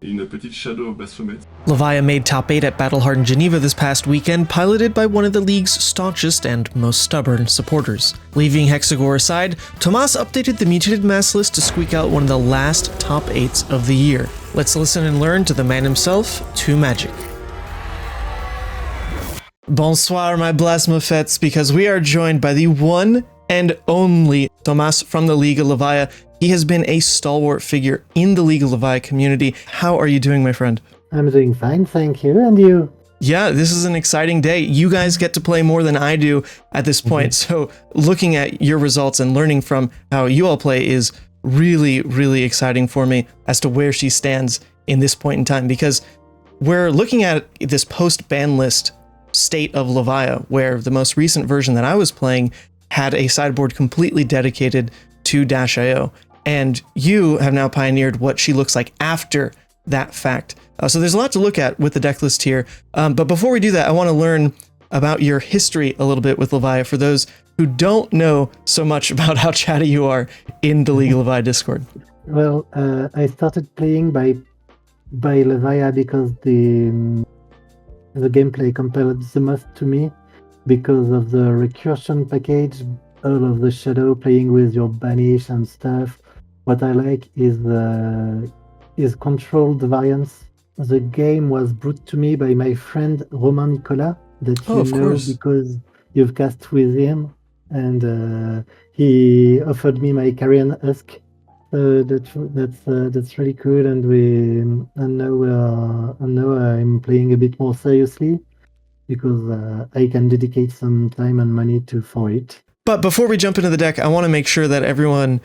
et une petite shadow of Baphomet. Levia made top 8 at Battle Hardened Geneva this past weekend, piloted by one of the league's staunchest and most stubborn supporters. Leaving Hexagore aside, Tomas updated the Mutated mass list to squeak out one of the last top 8s of the year. Let's listen and learn to the man himself, Toomagic. Bonsoir, my blasphemous, because we are joined by the one and only Tomas from the League of Levia. He has been a stalwart figure in the League of Levia community. How are you doing, my friend? I'm doing fine, thank you. And you? Yeah, this is an exciting day. You guys get to play more than I do at this point. So looking at your results and learning from how you all play is really, really exciting for me as to where she stands in this point in time, because we're looking at this post-ban list state of Levia, where the most recent version that I was playing had a sideboard completely dedicated to -IO. And you have now pioneered what she looks like after that fact. So there's a lot to look at with the deck list here. But before we do that, I want to learn about your history a little bit with Levia for those who don't know so much about how chatty you are in the League of Levia Discord. Well, I started playing by Levia because the gameplay compelled the most to me, because of the recursion package, all of the shadow, playing with your banish and stuff. What I like is controlled variance. The game was brought to me by my friend Romain Nicolas, that you know course, because you've cast with him, and he offered me my Carrion Husk. That's really cool, and now I'm playing a bit more seriously because I can dedicate some time and money for it. But before we jump into the deck, I want to make sure that everyone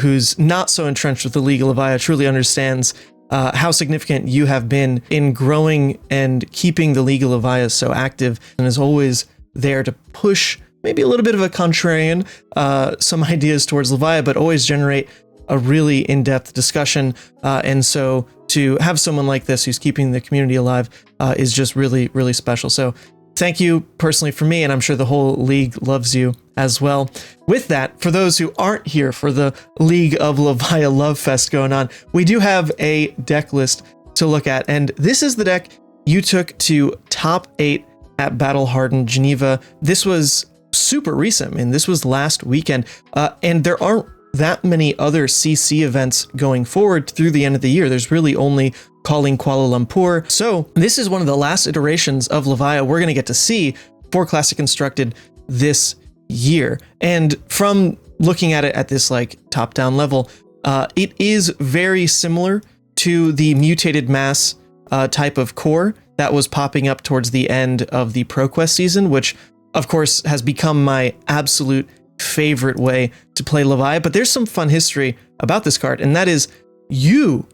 who's not so entrenched with the League of Levia truly understands how significant you have been in growing and keeping the League of Levia so active, and is always there to push maybe a little bit of a contrarian, some ideas towards Levia, but always generate a really in-depth discussion. And so to have someone like this who's keeping the community alive is just really, really special. So thank you personally for me, and I'm sure the whole league loves you as well. With that, for those who aren't here for the League of Levia Love Fest going on, we do have a deck list to look at, and this is the deck you took to top 8 at Battle Hardened Geneva. This was super recent. I mean, this was last weekend, and there aren't that many other CC events going forward through the end of the year. There's really only Calling Kuala Lumpur. So this is one of the last iterations of Levia we're going to get to see for Classic Constructed this year. And from looking at it at this like top-down level, it is very similar to the Mutated mass type of core that was popping up towards the end of the ProQuest season, which of course has become my absolute favorite way to play Levia. But there's some fun history about this card, and that is you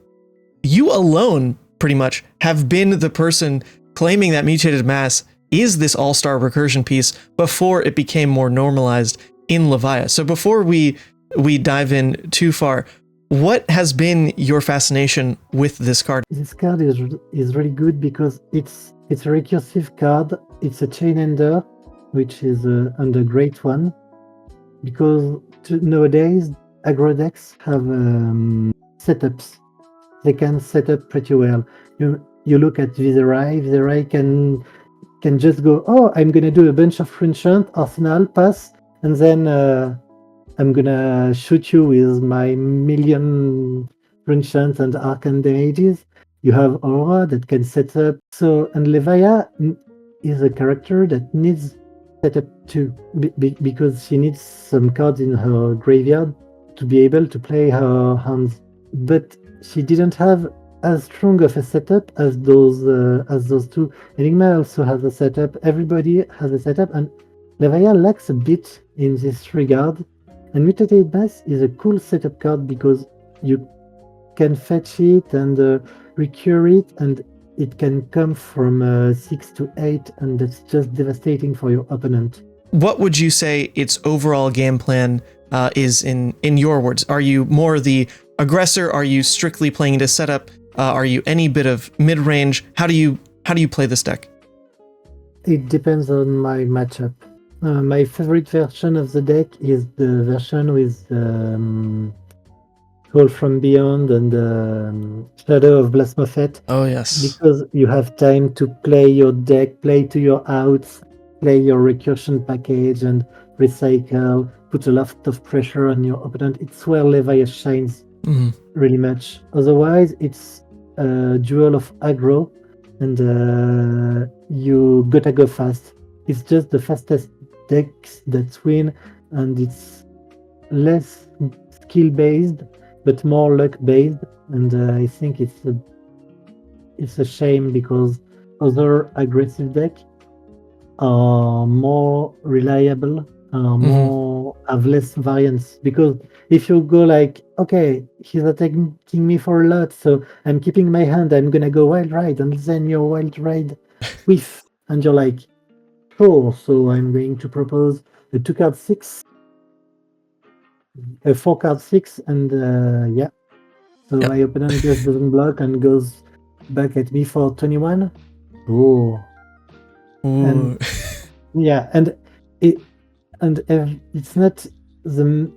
alone pretty much have been the person claiming that Mutated mass is this all-star recursion piece before it became more normalized in Levia. So before we dive in too far, what has been your fascination with this card? This card is really good because it's a recursive card. It's a chain ender, which is under great one, because nowadays aggro decks have setups. They can set up pretty well. You look at Viserai can just go, oh, I'm gonna do a bunch of Frenchman, Arsenal, pass, and then I'm gonna shoot you with my million Frenchman and Arcane damages. You have Aura that can set up. So, and Levia is a character that needs setup too, because she needs some cards in her graveyard to be able to play her hands. But she didn't have as strong of a setup as those two. Enigma also has a setup. Everybody has a setup, and Levia lacks a bit in this regard. And Mutated Mass is a cool setup card because you can fetch it and recur it, and it can come from 6 to 8, and that's just devastating for your opponent. What would you say its overall game plan is in your words? Are you more the aggressor? Are you strictly playing to setup? Are you any bit of mid-range? How do you play this deck? It depends on my matchup. My favorite version of the deck is the version with Call from Beyond and Shadow of Blasphemous, Oh yes. because you have time to play your deck, play to your outs, play your recursion package, and recycle, put a lot of pressure on your opponent. It's where Levia shines really much. Otherwise, it's a duel of aggro, and you gotta go fast. It's just the fastest decks that win, and it's less skill based but more luck based, and I think it's a shame because other aggressive decks are more reliable, are more have less variance. Because if you go like, okay, he's attacking me for a lot, so I'm keeping my hand, I'm gonna go wild ride, and then your wild ride whiff, and you're like, sure, so I'm going to propose a 2-card 6, a 4-card 6, and yeah. So my opponent just doesn't block and goes back at me for 21. Oh. And yeah, and it's not even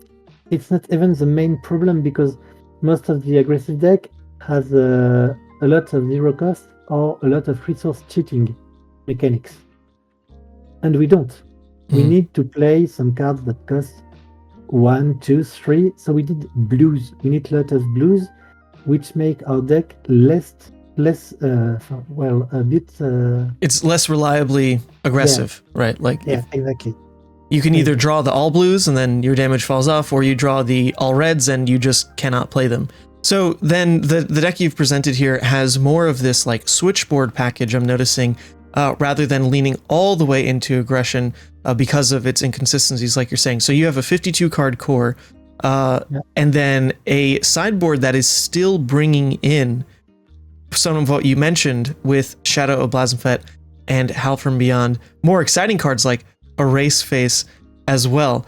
the main problem, because most of the aggressive deck has a lot of zero cost or a lot of resource cheating mechanics, and we don't. We need to play some cards that cost 1, 2, 3. So we did blues. We need a lot of blues, which make our deck less a bit. It's less reliably aggressive, right? Like, exactly. You can either draw the all blues and then your damage falls off, or you draw the all reds and you just cannot play them. So then the deck you've presented here has more of this like switchboard package, I'm noticing, rather than leaning all the way into aggression because of its inconsistencies, like you're saying. So you have a 52 card core, and then a sideboard that is still bringing in some of what you mentioned with Shadow of Blasphemous and Howl from Beyond, more exciting cards like Erase Face as well.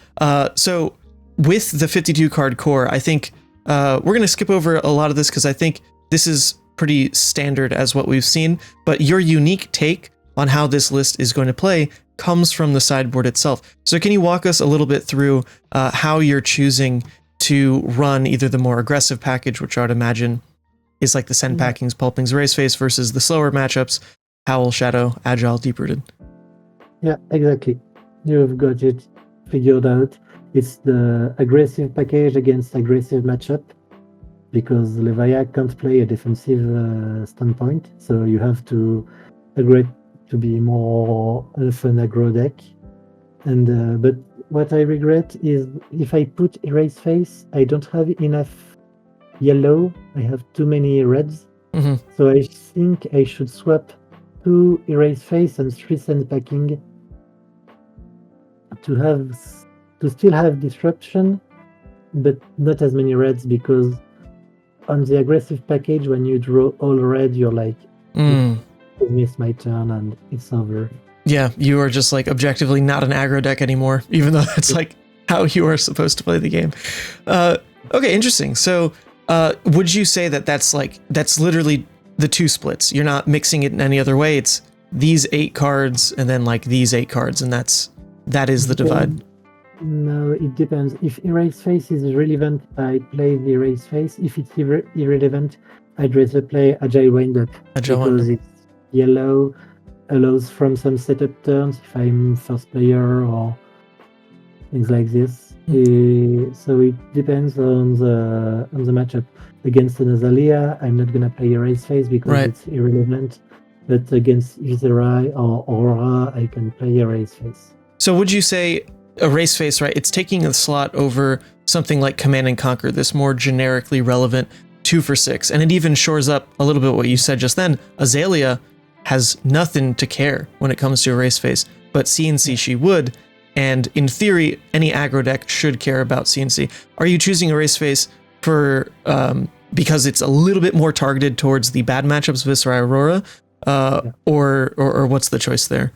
So with the 52 card core, I think we're going to skip over a lot of this because I think this is pretty standard as what we've seen, but your unique take on how this list is going to play comes from the sideboard itself. So can you walk us a little bit through how you're choosing to run either the more aggressive package, which I would imagine is like the Send Packings, Pulpings, Erase Face, versus the slower matchups, Howl, Shadow, Agile, Deep Rooted? Yeah, exactly. You've got it figured out. It's the aggressive package against aggressive matchup, because Levia can't play a defensive standpoint, so you have to agree to be more of an aggro deck. And but what I regret is if I put Erase Face, I don't have enough yellow. I have too many reds. So I think I should swap 2 Erase Face and 3 Send Packing to still have disruption, but not as many reds, because on the aggressive package, when you draw all red, you're like, I missed my turn and it's over. Yeah, you are just like objectively not an aggro deck anymore, even though that's like how you are supposed to play the game. Okay, interesting. So would you say that that's literally the 2 splits? You're not mixing it in any other way. It's these 8 cards and then like these 8 cards, and that is the divide. No, it depends. If Erase Face is relevant, I play the Erase Face. If it's irrelevant, I'd rather play Agile Windup, because it's yellow, allows from some setup turns if I'm first player or things like this. So it depends on the matchup. Against an Azalea, I'm not gonna play Erase Face because it's irrelevant. But against Viserai or Aurora, I can play Erase Face. So would you say Erase Face, right? It's taking a slot over something like Command and Conquer, this more generically relevant 2 for 6, and it even shores up a little bit what you said just then. Azalea has nothing to care when it comes to Erase Face, but CNC she would, and in theory, any aggro deck should care about CNC. Are you choosing Erase Face for because it's a little bit more targeted towards the bad matchups, Viserai, Aurora, or what's the choice there?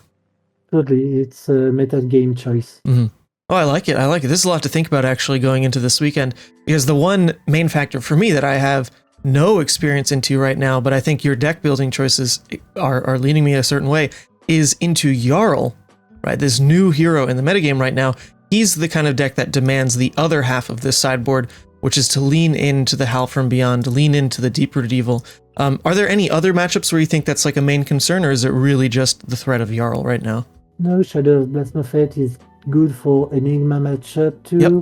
Totally, it's a meta game choice. Oh, I like it. This is a lot to think about actually going into this weekend, because the one main factor for me that I have no experience into right now, but I think your deck building choices are leading me a certain way, is into Jarl, right? This new hero in the metagame right now. He's the kind of deck that demands the other half of this sideboard, which is to lean into the Howl from Beyond, lean into the deep-rooted evil. Are there any other matchups where you think that's like a main concern, or is it really just the threat of Jarl right now? No, Shadow of Blasphemous is good for Enigma matchup too. Yep.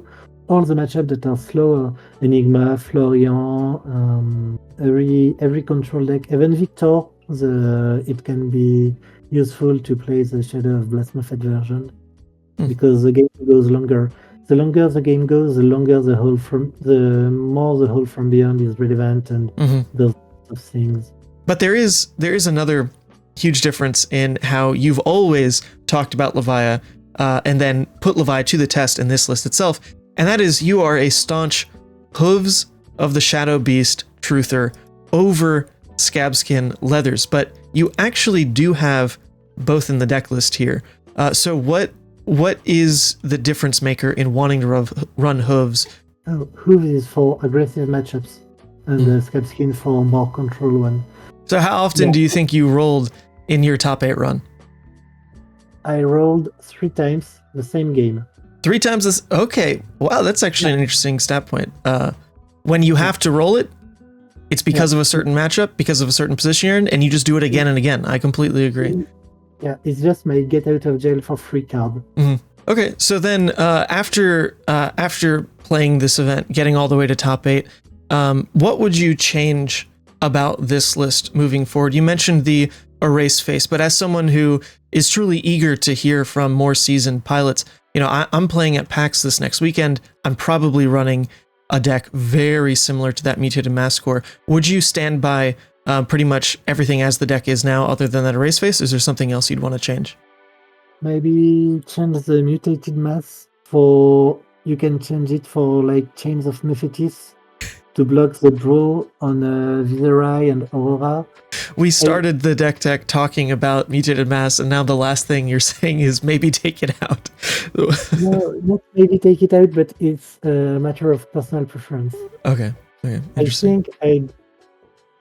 All the matchups that are slower, Enigma, Florian, every control deck, even Victor, it can be useful to play the Shadow of Blasphemous version because the game goes longer. The longer the game goes, the longer the more the Howl from Beyond is relevant and those sorts of things. But there is another huge difference in how you've always talked about Levia and then put Levia to the test in this list itself, and that is you are a staunch Hooves of the Shadow Beast truther over Scabskin Leathers, but you actually do have both in the deck list here. So what is the difference maker in wanting to run Hooves? Oh, Hooves is for aggressive matchups, and Scabskin for more control one. So how often do you think you rolled in your top 8 run? I rolled 3 times the same game. 3 times this? Okay. Wow, that's actually an interesting stat point. When you have to roll it, it's because of a certain matchup, because of a certain position you're in, and you just do it again and again. I completely agree. Yeah, it's just my get out of jail for free card. Okay, so then after playing this event, getting all the way to top 8, what would you change about this list moving forward? You mentioned the erase face, but as someone who is truly eager to hear from more seasoned pilots, I'm playing at PAX this next weekend. I'm probably running a deck very similar to that Mutated Mascore. Would you stand by pretty much everything as the deck is now, other than that erase face? Is there something else you'd want to change? Maybe change the Mutated Mass for... You can change it for like Chains of Mephitis to block the draw on Viserai and Aurora. We started the deck tech talking about Mutated Mass, and now the last thing you're saying is maybe take it out. No, not maybe take it out, but it's a matter of personal preference. Okay. I think I'd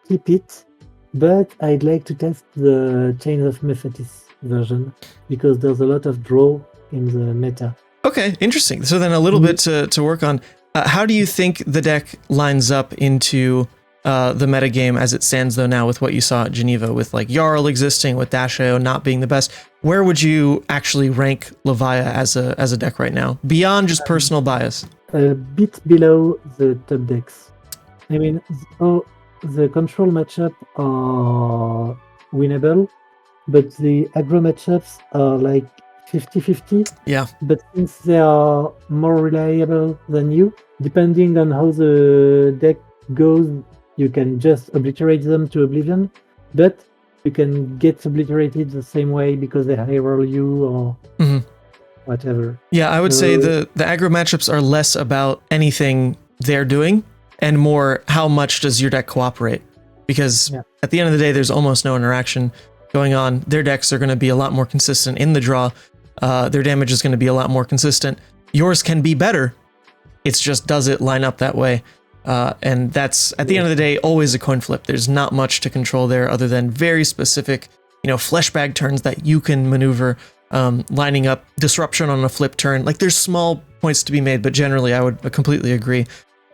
keep it, but I'd like to test the Chains of Mephitis version because there's a lot of draw in the meta. Okay, interesting. So then a little bit to work on. How do you think the deck lines up into the metagame as it stands though now with what you saw at Geneva, with like Jarl existing, with Dash.io not being the best? Where would you actually rank Levia as a deck right now, beyond just personal bias? A bit below the top decks. I mean, the control matchup are winnable, but the aggro matchups are like 50-50. Yeah. But since they are more reliable than you, depending on how the deck goes, you can just obliterate them to oblivion, but you can get obliterated the same way because they high roll you or whatever. Yeah, I would say the aggro matchups are less about anything they're doing and more how much does your deck cooperate. Because at the end of the day, there's almost no interaction going on. Their decks are going to be a lot more consistent in the draw. Their damage is going to be a lot more consistent. Yours can be better. It's just, does it line up that way? And that's, at the end of the day, always a coin flip. There's not much to control there other than very specific, flesh bag turns that you can maneuver, lining up disruption on a flip turn. Like, there's small points to be made, but generally I would completely agree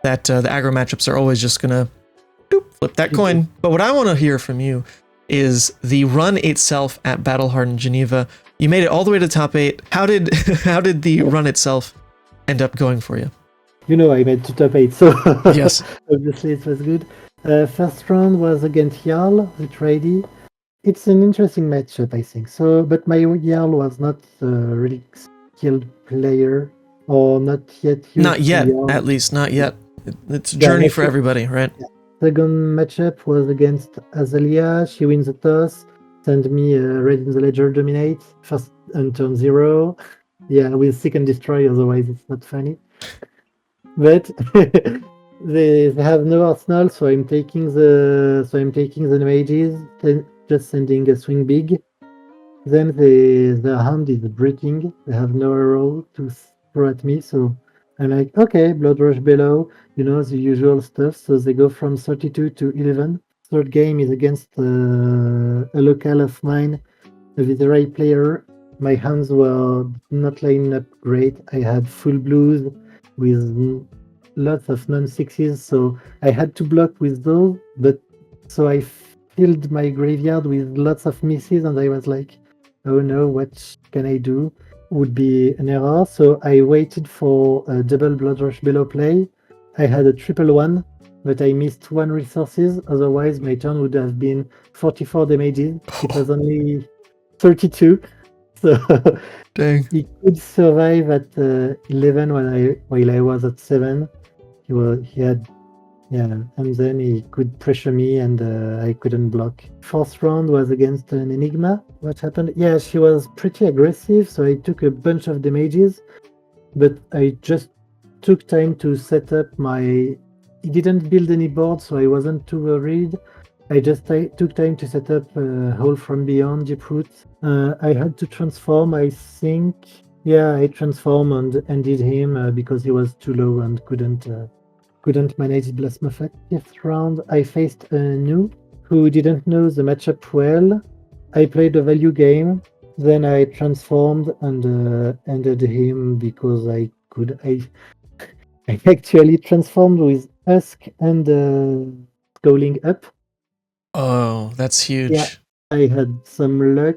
that the aggro matchups are always just going to flip that coin. But what I want to hear from you is the run itself at Battle Hardened Geneva. You made it all the way to top 8. How did the run itself end up going for you? I made to top 8, so yes, obviously it was good. First round was against Jarl, the tradie. It's an interesting matchup, I think. So, but my Jarl was not a really skilled player, or not yet. Not yet, at least, not yet. It's a journey for everybody, right? Yeah. Second matchup was against Azalea. She wins the toss. Send me Red in the Ledger Dominate. First on turn 0. Yeah, with Seek and Destroy, otherwise it's not funny. But they have no arsenal, so I'm taking the mages, just sending a swing big. Then the hand is breaking. They have no arrow to throw at me, so I'm like, okay, Blood Rush below, the usual stuff. So they go from 32 to 11. Third game is against a local of mine, a Viserai player. My hands were not lining up great. I had full blues with lots of non-6s, so I had to block with those, but so I filled my graveyard with lots of misses, and I was like, oh no, what can I do? Would be an error, so I waited for a double Blood Rush Below play. I had a triple one, but I missed 1 resources, otherwise my turn would have been 44 damages. It was only 32, so Dang. he could survive at 11 while I was at 7. He had, yeah, and then he could pressure me, and I couldn't block. Fourth round was against an Enigma. What happened? Yeah, she was pretty aggressive, so I took a bunch of damages, but I just took time to set up my. He didn't build any board, so I wasn't too worried. I just took time to set up Hole from Beyond, Deeproot. I had to transform, I think. Yeah, I transformed and ended him because he was too low and couldn't manage Blasphemous. Fifth round, I faced a new who didn't know the matchup well. I played a value game, then I transformed and ended him because I could. I actually transformed with Husk and Scowling Up. Oh, that's huge. Yeah. I had some luck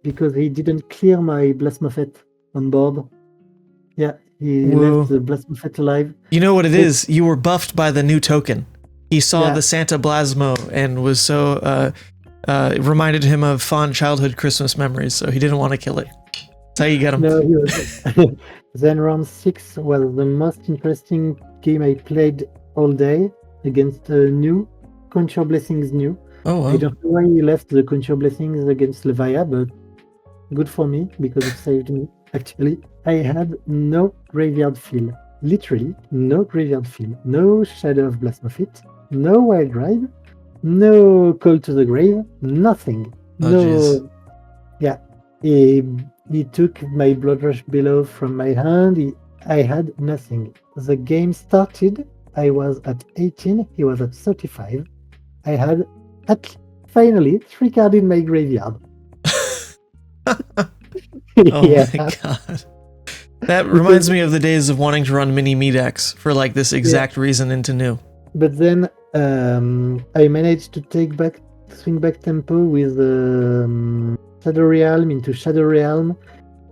because he didn't clear my Blasphemous on board. Yeah, he Whoa. left the Blasphemous alive. You know what it is? You were buffed by the new token. He saw Yeah. the Santa Blasmo and was so it reminded him of fond childhood Christmas memories, so he didn't want to kill it. That's how you get him. No, he was. Then round 6 was the most interesting game I played all day against new Conjure Blessings new. Oh, wow. I don't know why he left the Conjure Blessings against Levia, but good for me because it saved me. Actually, I had no graveyard fill. Literally, no graveyard fill. No Shadow of Blasphemous, no Wild Ride, no Call to the Grave, nothing. Oh, no. jeez. Yeah. He took my Blood Rush Below from my hand. I had nothing. The game started. I was at 18. He was at 35. I had finally 3 cards in my graveyard. Oh my god. That reminds me of the days of wanting to run mini me decks for like this exact reason into new. But then I managed to swing back tempo with Shadow Realm into Shadow Realm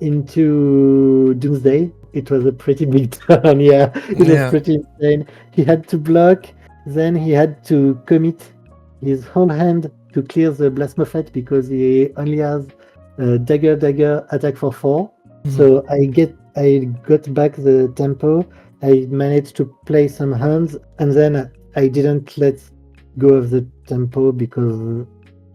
into Doomsday. It was a pretty big turn, yeah. It was pretty insane. He had to block, then he had to commit his whole hand to clear the Blasphemous because he only has dagger attack for 4. Mm-hmm. So I got back the tempo. I managed to play some hands, and then I didn't let go of the tempo because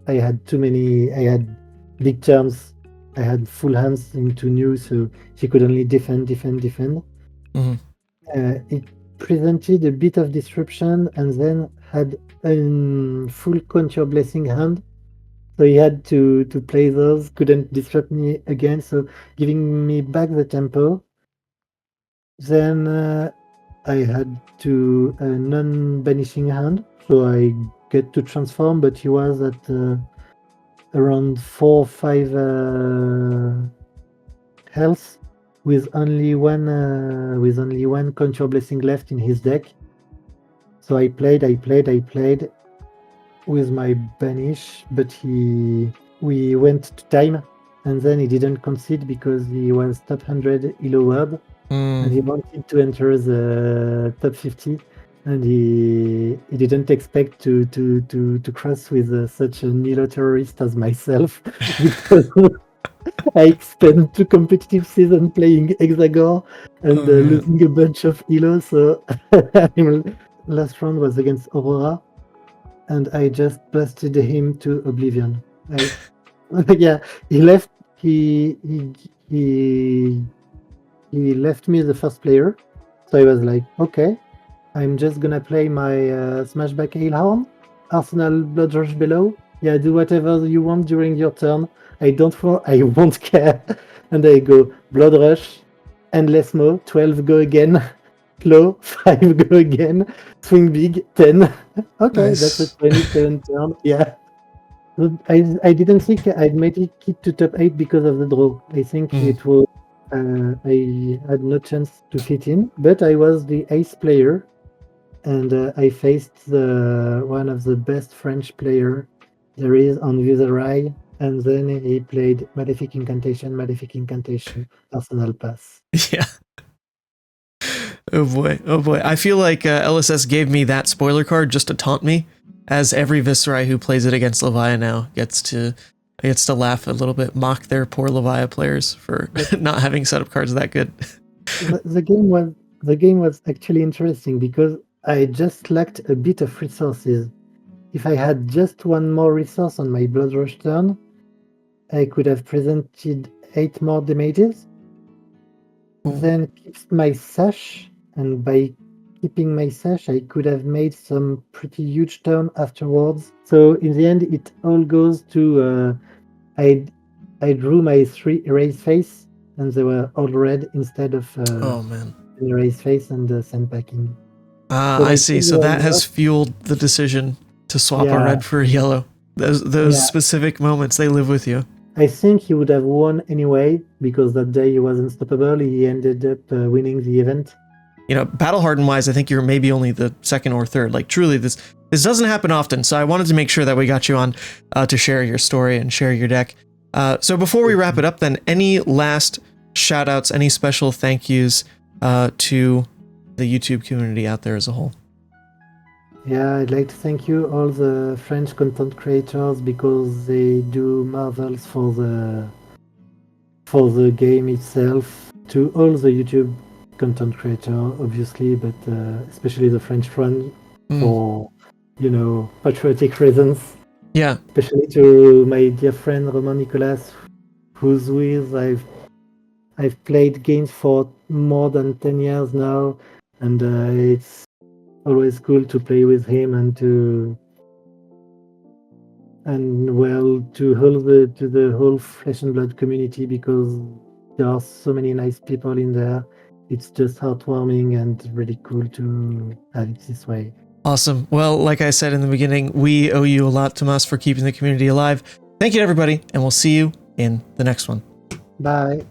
I had too many. I had big turns. I had full hands into new, so she could only defend. Mm-hmm. It presented a bit of disruption, and then had a full Conjure Blessing hand. So he had to play those, couldn't disrupt me again, so giving me back the tempo. Then I had to a non-banishing hand, so I get to transform, but he was at around 4 or 5 health with only one Conjure Blessing left in his deck. So I played with my banish, but we went to time, and then he didn't concede because he was top 100 Elo Web, and he wanted to enter the top 50, and he didn't expect to cross with such an Elo terrorist as myself because I spent 2 competitive seasons playing Hexagore and losing a bunch of Elo. So last round was against Aurora, and I just blasted him to oblivion. Yeah, he left. He left me the first player, so I was like, okay, I'm just gonna play my Smashback Hailhorn, Arsenal Blood Rush Below. Yeah, do whatever you want during your turn. I won't care. And I go Blood Rush, Endless Mo, 12 go again. Low, 5 go again, swing big, 10. Okay, nice. That's a 27 turn. Yeah. I didn't think I'd make it to top 8 because of the draw. I think it was I had no chance to fit in, but I was the ace player, and I faced one of the best French player there is on Viserai, and then he played Malefic Incantation, Personal Pass. Yeah. Oh boy. Oh boy. I feel like LSS gave me that spoiler card just to taunt me, as every Viserai who plays it against Levia now gets to laugh a little bit, mock their poor Levia players for not having setup cards that good. The game was actually interesting because I just lacked a bit of resources. If I had just one more resource on my Blood Rush turn, I could have presented 8 more damages, then kept my sash, and by keeping my sash, I could have made some pretty huge turn afterwards. So in the end, it all goes to I drew my 3 erase face, and they were all red instead of Oh man. an erase face and sandpacking. I see. So that has fueled the decision to swap a red for a yellow. Those specific moments, they live with you. I think he would have won anyway, because that day he was unstoppable. He ended up winning the event. You know, Battle Hardened wise, I think you're maybe only the second or third. Like, truly, this doesn't happen often. So I wanted to make sure that we got you on to share your story and share your deck. So before we wrap it up, then, any last shout outs, any special thank yous to the YouTube community out there as a whole? Yeah, I'd like to thank you, all the French content creators, because they do marvels for the game itself. To all the YouTube content creators, obviously, but especially the French one for, patriotic reasons. Yeah. Especially to my dear friend Roman Nicolas, who's with I've played games for more than 10 years now, and it's always cool to play with him and to the whole Flesh and Blood community, because there are so many nice people in there. It's just heartwarming and really cool to have it this way. Awesome. Well, like I said in the beginning, we owe you a lot, Tomas, for keeping the community alive. Thank you to everybody, and we'll see you in the next one. Bye.